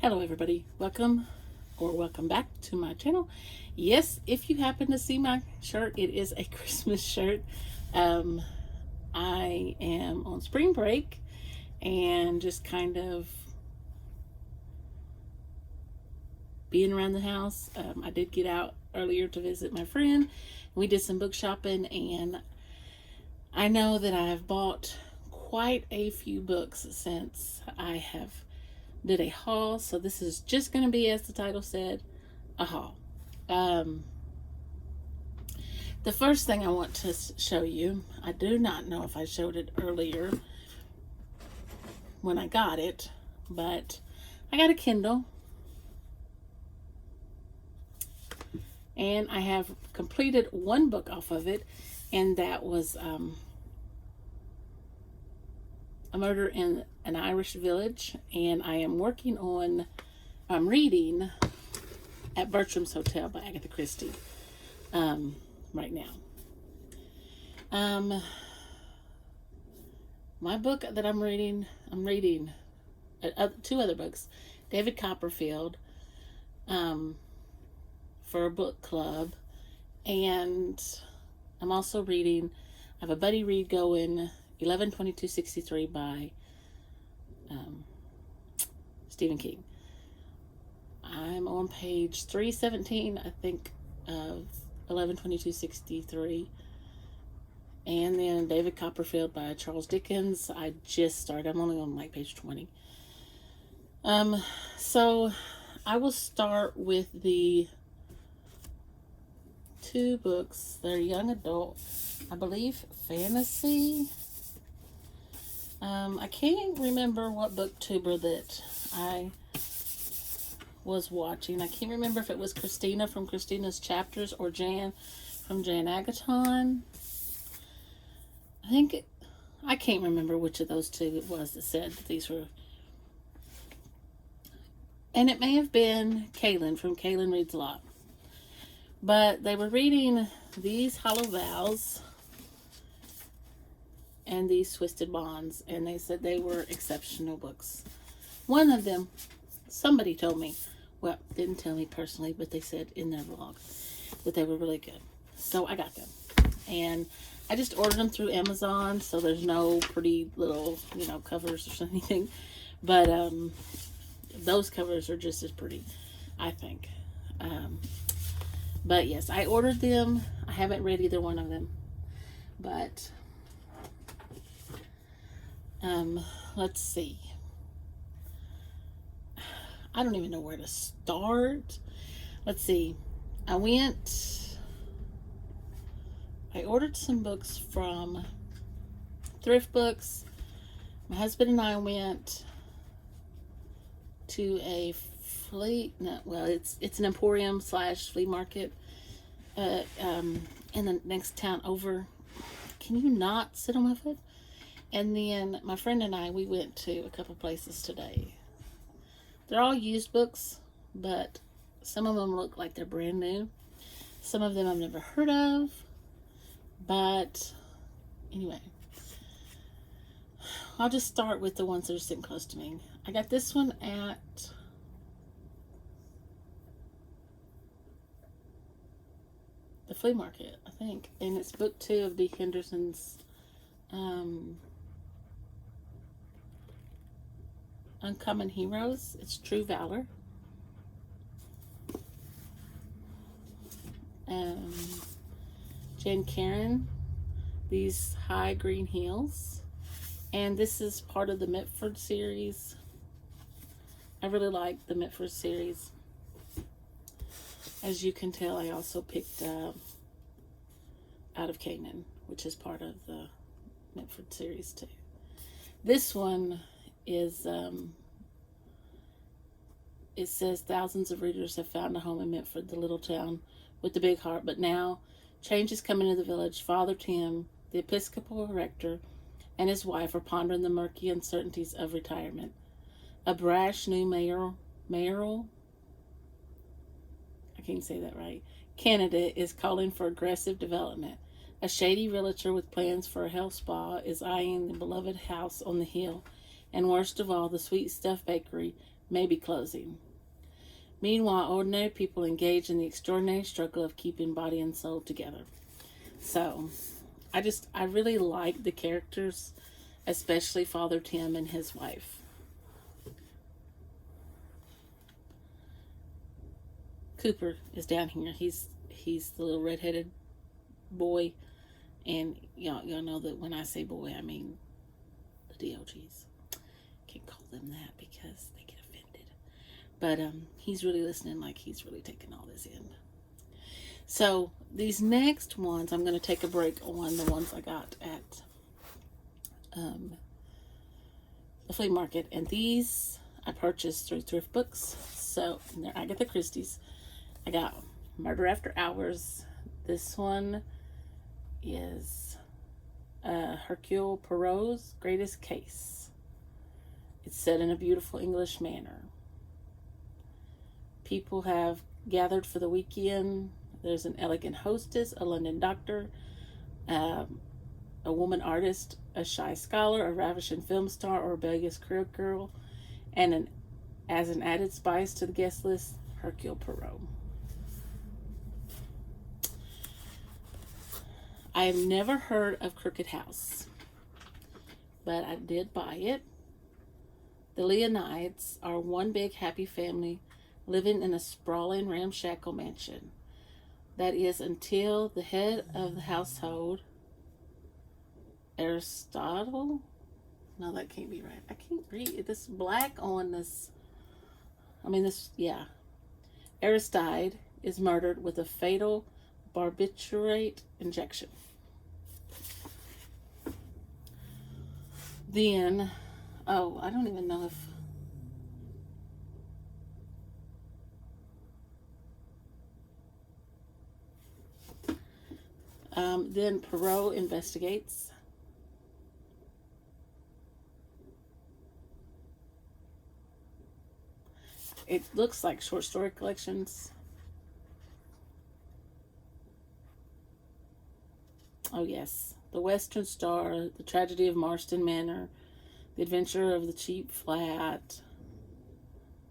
Hello everybody, welcome back to my channel. Yes, if you happen to see my shirt, it is a Christmas shirt. I am on spring break and just kind of being around the house. I did get out earlier to visit my friend. We did some book shopping, and I know that I have bought quite a few books since I have did a haul. So this is just going to be, as the title said, a haul. The first thing I want to show you, I do not know if I showed it earlier when I got it, but I got a Kindle, and I have completed one book off of it, and that was A Murder in an Irish Village. And I am I'm reading At Bertram's Hotel by Agatha Christie right now. My book that I'm reading two other books, David Copperfield, for a book club, and I'm also reading, I have a buddy read going, 11/22/63 by Stephen King. I'm on page 317, I think, of 11/22/63. And then David Copperfield by Charles Dickens. I just started. I'm only on like page 20. So I will start with the two books. They're young adult, I believe, fantasy. I can't remember what booktuber that I was watching. I can't remember if it was Christina from Christina's Chapters or Jan from Jan Agaton. I can't remember which of those two it was that said that these were. And it may have been Kaylin from Kaylin Reads a Lot. But they were reading these Hollow Vows and these Twisted Bonds, and they said they were exceptional books. One of them, somebody told me, well, didn't tell me personally, but they said in their vlog that they were really good. So I got them. And I just ordered them through Amazon, so there's no pretty little, covers or anything. But those covers are just as pretty, I think. But yes, I ordered them. I haven't read either one of them. But let's see. I don't even know where to start. Let's see. I ordered some books from Thrift Books. My husband and I went to a it's an emporium / flea market in the next town over. Can you not sit on my foot? And then my friend and I, we went to a couple places today. They're all used books, but some of them look like they're brand new. Some of them I've never heard of. But anyway, I'll just start with the ones that are sitting close to me. I got this one at the flea market, I think. And it's book 2 of D. Henderson's Uncommon Heroes. It's True Valor. Jen Karen, These High Green Heels. And this is part of the Mitford series. I really like the Mitford series. As you can tell, I also picked up Out of Canaan, which is part of the Mitford series too. This one is, it says, thousands of readers have found a home in Mitford, the little town with the big heart. But now, change is coming to the village. Father Tim, the Episcopal rector, and his wife are pondering the murky uncertainties of retirement. A brash new mayoral, I can't say that right, candidate is calling for aggressive development. A shady realtor with plans for a health spa is eyeing the beloved house on the hill. And worst of all, the Sweet Stuff Bakery may be closing. Meanwhile, ordinary people engage in the extraordinary struggle of keeping body and soul together. So, I really like the characters, especially Father Tim and his wife. Cooper is down here. He's the little redheaded boy, and y'all know that when I say boy, I mean the DOGs. Can't call them that because they get offended. But he's really listening, like he's really taking all this in. So these next ones, I'm going to take a break on the ones I got at the flea market, and these I purchased through thrift books. So they're Agatha Christie's. I got Murder After Hours. This one is Hercule Poirot's Greatest Case. It's set in a beautiful English manor. People have gathered for the weekend. There's an elegant hostess, a London doctor, a woman artist, a shy scholar, a ravishing film star, or rebellious career girl, and as an added spice to the guest list, Hercule Poirot. I have never heard of Crooked House, but I did buy it. The Leonides are one big happy family living in a sprawling ramshackle mansion. That is until the head of the household, Aristotle? No, that can't be right. I can't read. This black on this. Aristide is murdered with a fatal barbiturate injection. Then, I don't even know if... then Poirot investigates. It looks like short story collections. Oh yes, The Western Star, The Tragedy of Marston Manor, The Adventure of the Cheap Flat,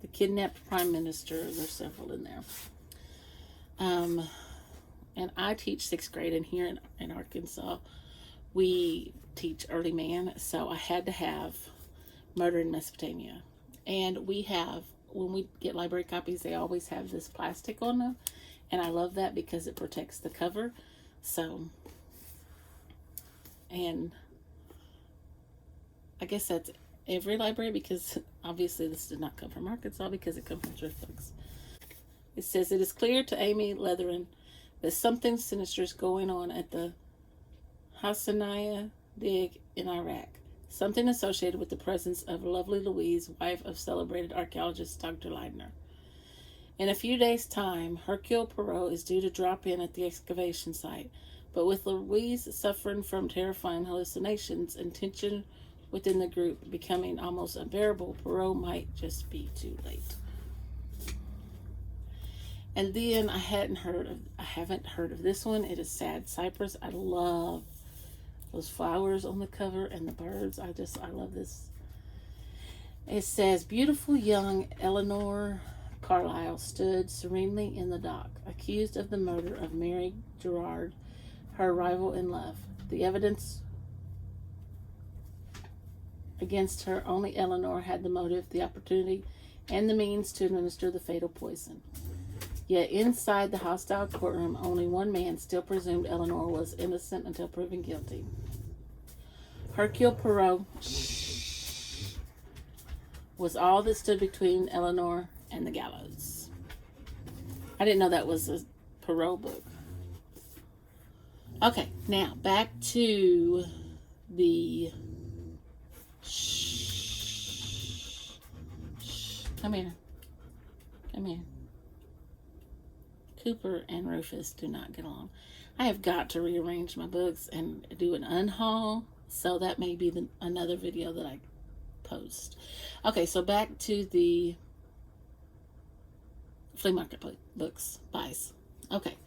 The Kidnapped Prime Minister. There's several in there. And I teach 6th grade, and here in Arkansas, we teach early man, so I had to have Murder in Mesopotamia. And we have, when we get library copies, they always have this plastic on them, and I love that because it protects the cover. So, and I guess that's every library, because obviously this did not come from Arkansas because it comes from thrift books. It says, it is clear to Amy Leatherin that something sinister is going on at the Hassaniah dig in Iraq. Something associated with the presence of lovely Louise, wife of celebrated archaeologist Dr. Leidner. In a few days' time, Hercule Poirot is due to drop in at the excavation site, but with Louise suffering from terrifying hallucinations and tension within the group becoming almost unbearable, Poirot might just be too late. And then I haven't heard of this one. It is Sad Cyprus. I love those flowers on the cover and the birds. I love this. It says, beautiful young Eleanor Carlyle stood serenely in the dock, accused of the murder of Mary Gerard, her rival in love. The evidence against her, only Eleanor had the motive, the opportunity, and the means to administer the fatal poison. Yet inside the hostile courtroom, only one man still presumed Eleanor was innocent until proven guilty. Hercule Poirot was all that stood between Eleanor and the gallows. I didn't know that was a Poirot book. Okay, now back to the... Come here. Cooper and Rufus do not get along. I have got to rearrange my books and do an unhaul, so that may be another video that I post. Okay, so back to the flea market books buys. Okay,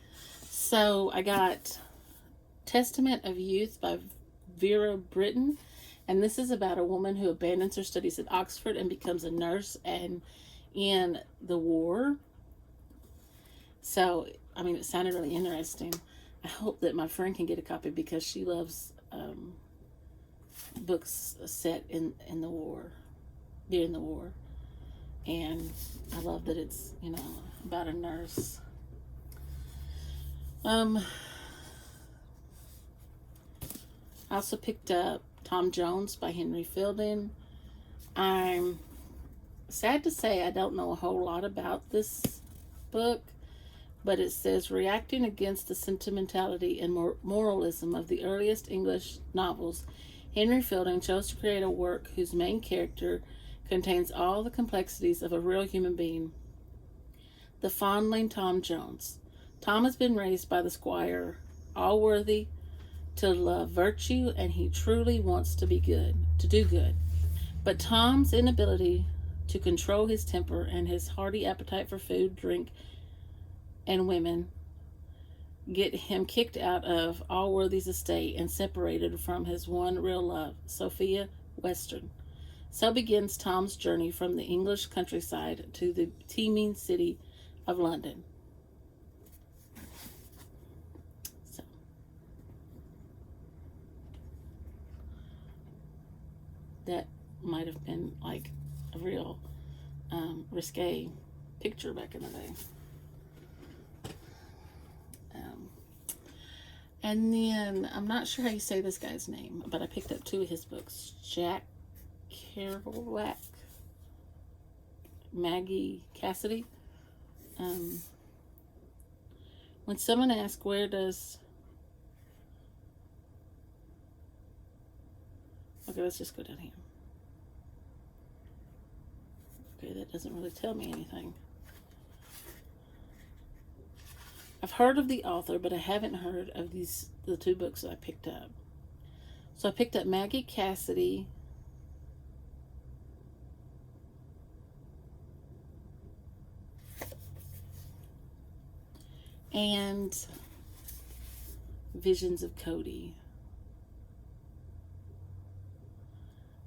so I got Testament of Youth by Vera Britton, And this is about a woman who abandons her studies at Oxford and becomes a nurse and in the war. So, I mean, it sounded really interesting. I hope that my friend can get a copy because she loves books set in the war, during the war. And I love that it's, about a nurse. I also picked up Tom Jones by Henry Fielding. I'm sad to say I don't know a whole lot about this book, but it says, reacting against the sentimentality and moralism of the earliest English novels, Henry Fielding chose to create a work whose main character contains all the complexities of a real human being. The fondling Tom Jones. Tom has been raised by the squire, all worthy to love virtue, and he truly wants to be good, to do good. But Tom's inability to control his temper and his hearty appetite for food, drink, and women get him kicked out of Allworthy's estate and separated from his one real love, Sophia Western. So begins Tom's journey from the English countryside to the teeming city of London. So, that might have been like a real risque picture back in the day. And then, I'm not sure how you say this guy's name, but I picked up 2 of his books. Jack Carroll, Maggie Cassidy. When someone asks, where does... Okay, let's just go down here. Okay, that doesn't really tell me anything. I've heard of the author, but I haven't heard of the 2 books that I picked up. So I picked up Maggie Cassidy. And Visions of Cody.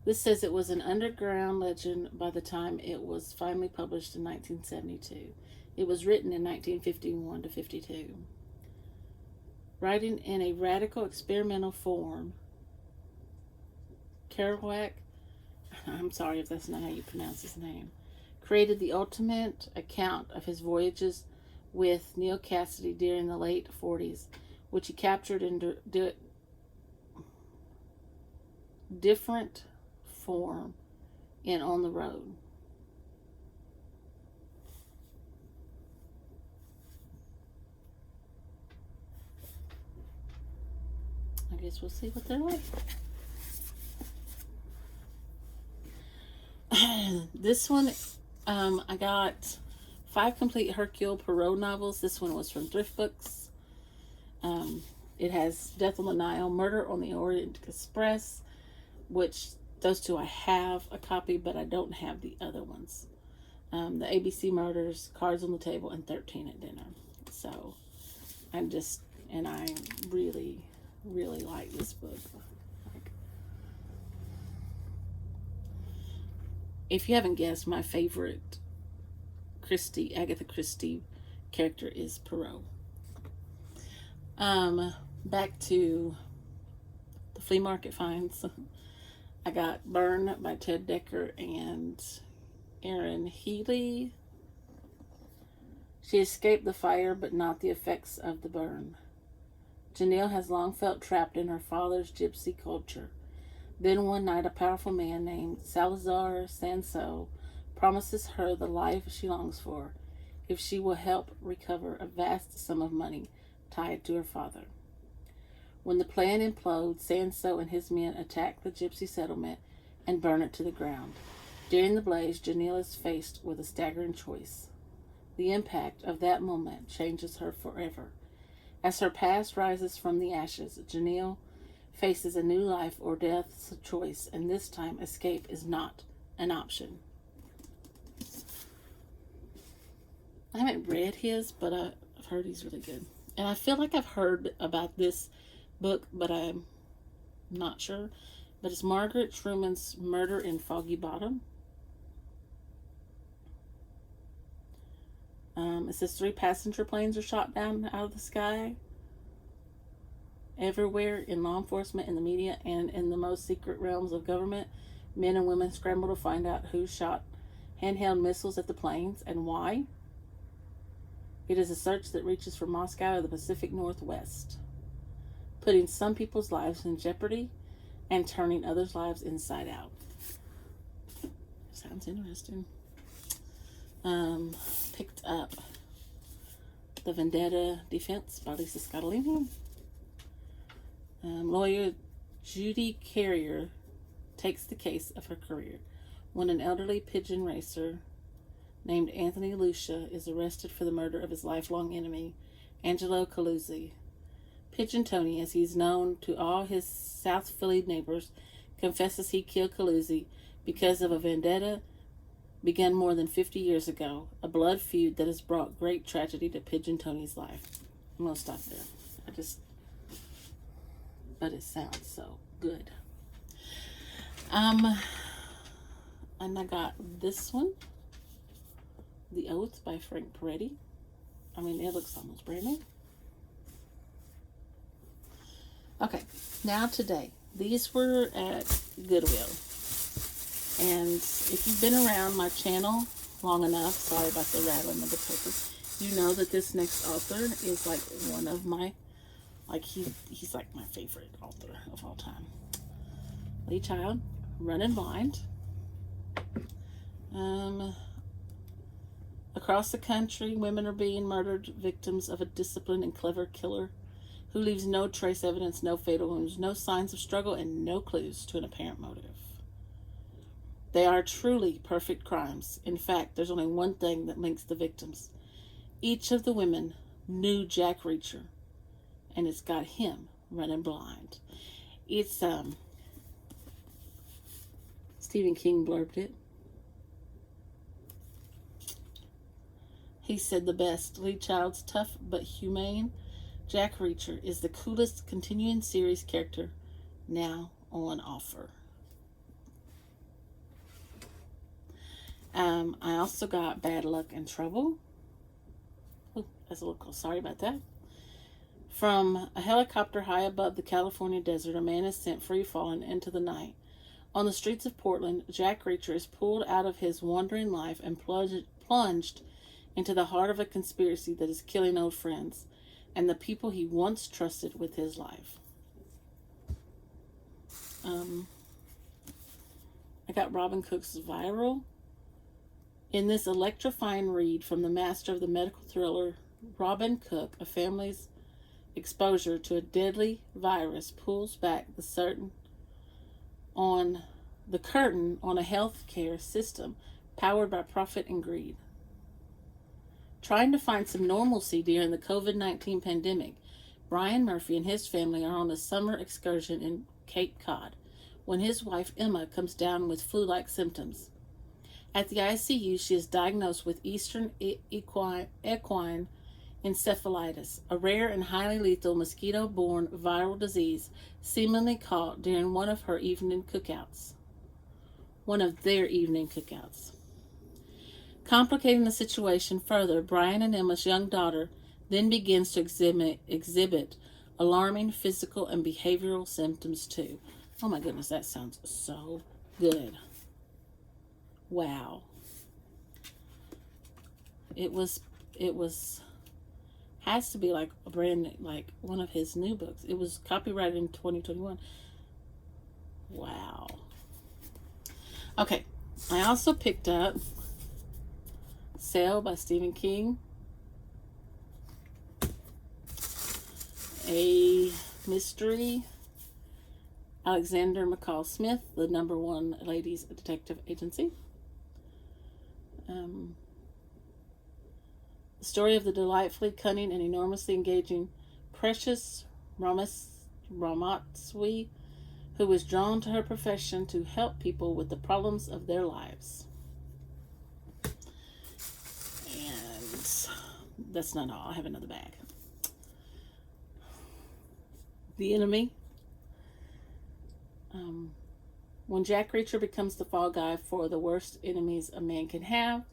This says it was an underground legend by the time it was finally published in 1972. It was written in 1951 to 52. Writing in a radical experimental form, Kerouac, I'm sorry if that's not how you pronounce his name, created the ultimate account of his voyages with Neil Cassidy during the late 40s, which he captured in different form in On the Road. I guess we'll see what they're like. This one, I got 5 complete Hercule Poirot novels. This one was from Thrift Books. It has Death on the Nile, Murder on the Orient Express, which those 2 I have a copy, but I don't have the other ones. The ABC Murders, Cards on the Table, and 13 at Dinner. So I really, really like this book. If you haven't guessed, my favorite Agatha Christie character is Poirot. Back to the flea market finds. I got Burn by Ted Decker and Erin Healy. She escaped the fire, but not the effects of the burn. Janelle has long felt trapped in her father's gypsy culture. Then one night, a powerful man named Salazar Sanso promises her the life she longs for if she will help recover a vast sum of money tied to her father. When the plan implodes, Sanso and his men attack the gypsy settlement and burn it to the ground. During the blaze, Janelle is faced with a staggering choice. The impact of that moment changes her forever. As her past rises from the ashes, Janelle faces a new life or death's choice, and this time escape is not an option. I haven't read his, but I've heard he's really good. And I feel like I've heard about this book, but I'm not sure. But it's Margaret Truman's Murder in Foggy Bottom. It says 3 passenger planes are shot down out of the sky. Everywhere in law enforcement, in the media, and in the most secret realms of government, men and women scramble to find out who shot handheld missiles at the planes and why. It is a search that reaches from Moscow to the Pacific Northwest, putting some people's lives in jeopardy and turning others' lives inside out. Sounds interesting. Picked up the Vendetta Defense by Lisa Scottolini. Lawyer Judy Carrier takes the case of her career when an elderly pigeon racer named Anthony Lucia is arrested for the murder of his lifelong enemy, Angelo Caluzzi. Pigeon Tony, as he's known to all his South Philly neighbors, confesses he killed Caluzzi because of a vendetta began more than 50 years ago, a blood feud that has brought great tragedy to Pigeon Tony's life. I'm going to stop there. But it sounds so good. And I got this one, The Oath by Frank Peretti. I mean, it looks almost brand new. Okay, now today. These were at Goodwill. And if you've been around my channel long enough, sorry about the rattling of the papers, you know that this next author is like one of my, like he's like my favorite author of all time. Lee Child, Running Blind. Across the country, women are being murdered, victims of a disciplined and clever killer who leaves no trace evidence, no fatal wounds, no signs of struggle, and no clues to an apparent motive. They are truly perfect crimes. In fact, there's only one thing that links the victims. Each of the women knew Jack Reacher, and it's got him running blind. It's, Stephen King blurbed it. He said the best. Lee Child's tough but humane Jack Reacher is the coolest continuing series character now on offer. I also got Bad Luck and Trouble. Oh, that's a little cool. Sorry about that. From a helicopter high above the California desert, a man is sent free falling into the night. On the streets of Portland, Jack Reacher is pulled out of his wandering life and plunged into the heart of a conspiracy that is killing old friends and the people he once trusted with his life. I got Robin Cook's Viral. In this electrifying read from the master of the medical thriller, Robin Cook, a family's exposure to a deadly virus pulls back the curtain on a healthcare system powered by profit and greed. Trying to find some normalcy during the COVID-19 pandemic, Brian Murphy and his family are on a summer excursion in Cape Cod when his wife Emma comes down with flu-like symptoms. At the ICU, she is diagnosed with Eastern equine encephalitis, a rare and highly lethal mosquito-borne viral disease seemingly caught during one of their evening cookouts. Complicating the situation further, Brian and Emma's young daughter then begins to exhibit alarming physical and behavioral symptoms too. Oh my goodness, that sounds so good. Wow. It has to be like a brand, like one of his new books. It was copyrighted in 2021. Wow. Okay. I also picked up Sale by Stephen King. A mystery. Alexander McCall Smith, the #1 ladies detective agency. The story of the delightfully cunning and enormously engaging Precious Ramatsui, who was drawn to her profession to help people with the problems of their lives. And that's not all. I have another bag. The Enemy. When Jack Reacher becomes the fall guy for the worst enemies a man can have,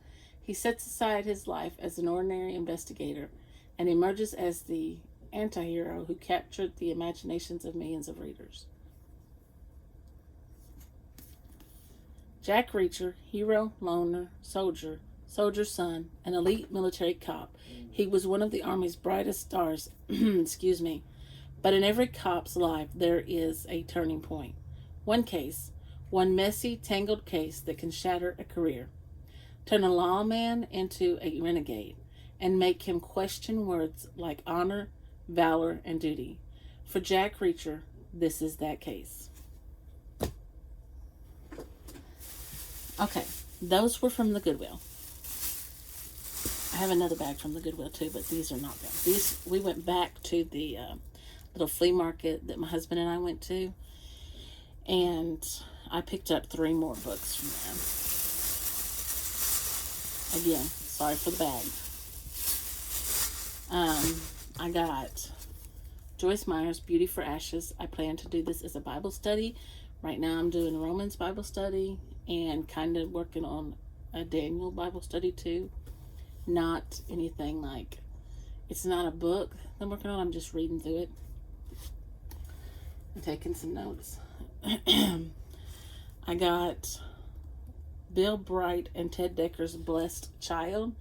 he sets aside his life as an ordinary investigator and emerges as the anti-hero who captured the imaginations of millions of readers. Jack Reacher, hero, loner, soldier, soldier's son, an elite military cop. He was one of the Army's brightest stars, excuse me. But in every cop's life, there is a turning point. One case, one messy, tangled case that can shatter a career, turn a lawman into a renegade, and make him question words like honor, valor, and duty. For Jack Reacher, this is that case. Okay, those were from the Goodwill. I have another bag from the Goodwill too, but these are not them. These, we went back to the little flea market that my husband and I went to, and I picked up 3 more books from there. Again, sorry for the bag. I got Joyce Meyer's Beauty for Ashes. I plan to do this as a Bible study. Right now I'm doing Romans Bible study and kind of working on a Daniel Bible study too. Not anything like, it's not a book I'm working on, I'm just reading through it and taking some notes. I got Bill Bright and Ted Decker's Blessed Child.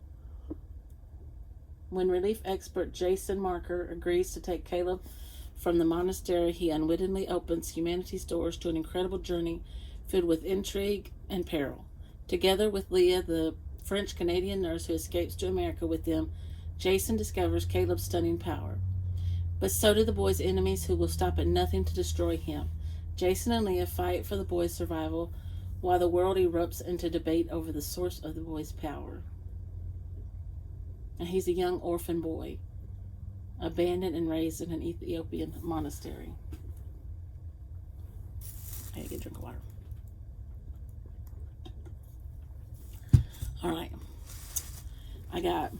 When relief expert Jason Marker agrees to take Caleb from the monastery, he unwittingly opens humanity's doors to an incredible journey filled with intrigue and peril. Together with Leah, the French-Canadian nurse who escapes to America with them, Jason discovers Caleb's stunning power. But so do the boy's enemies, who will stop at nothing to destroy him. Jason and Leah fight for the boy's survival, while the world erupts into debate over the source of the boy's power. And he's a young orphan boy, abandoned and raised in an Ethiopian monastery. I gotta get a drink of water. All right. I got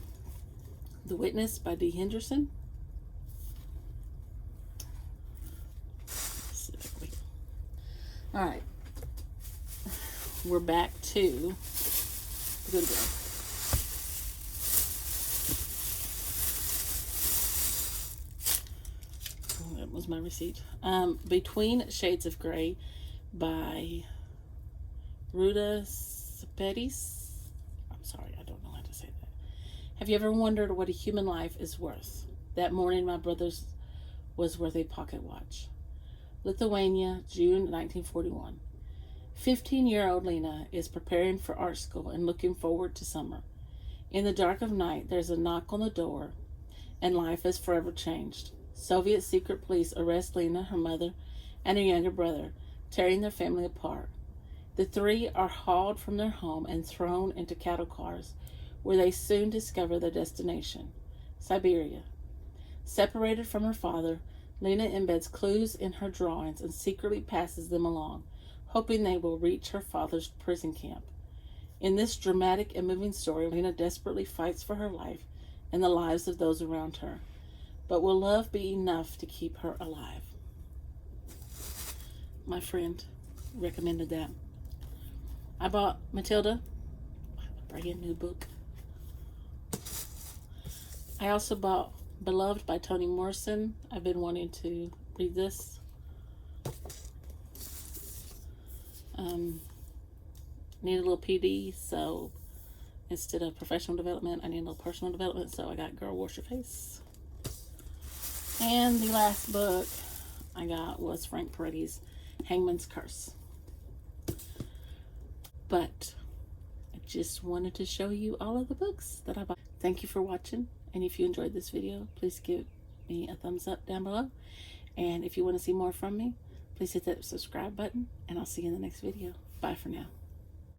The Witness by D. Henderson. All right. We're back to Goodwill. That was my receipt. Between Shades of Grey by Ruta Sepetys. I'm sorry, I don't know how to say that. Have you ever wondered what a human life is worth? That morning, my brother's was worth a pocket watch. Lithuania, June 1941. 15-year-old Lena is preparing for art school and looking forward to summer. In the dark of night, there's a knock on the door, and life is forever changed. Soviet secret police arrest Lena, her mother, and her younger brother, tearing their family apart. The 3 are hauled from their home and thrown into cattle cars, where they soon discover their destination, Siberia. Separated from her father, Lena embeds clues in her drawings and secretly passes them along, hoping they will reach her father's prison camp. In this dramatic and moving story, Lena desperately fights for her life and the lives of those around her. But will love be enough to keep her alive? My friend recommended that. I bought Matilda, a brand new book. I also bought Beloved by Toni Morrison. I've been wanting to read this. Need a little PD, so instead of professional development, I need a little personal development, so I got Girl Wash Your Face. And the last book I got was Frank Peretti's Hangman's Curse. But I just wanted to show you all of the books that I bought. Thank you for watching, and if you enjoyed this video, please give me a thumbs up down below. And if you want to see more from me, please hit that subscribe button, and I'll see you in the next video. Bye for now.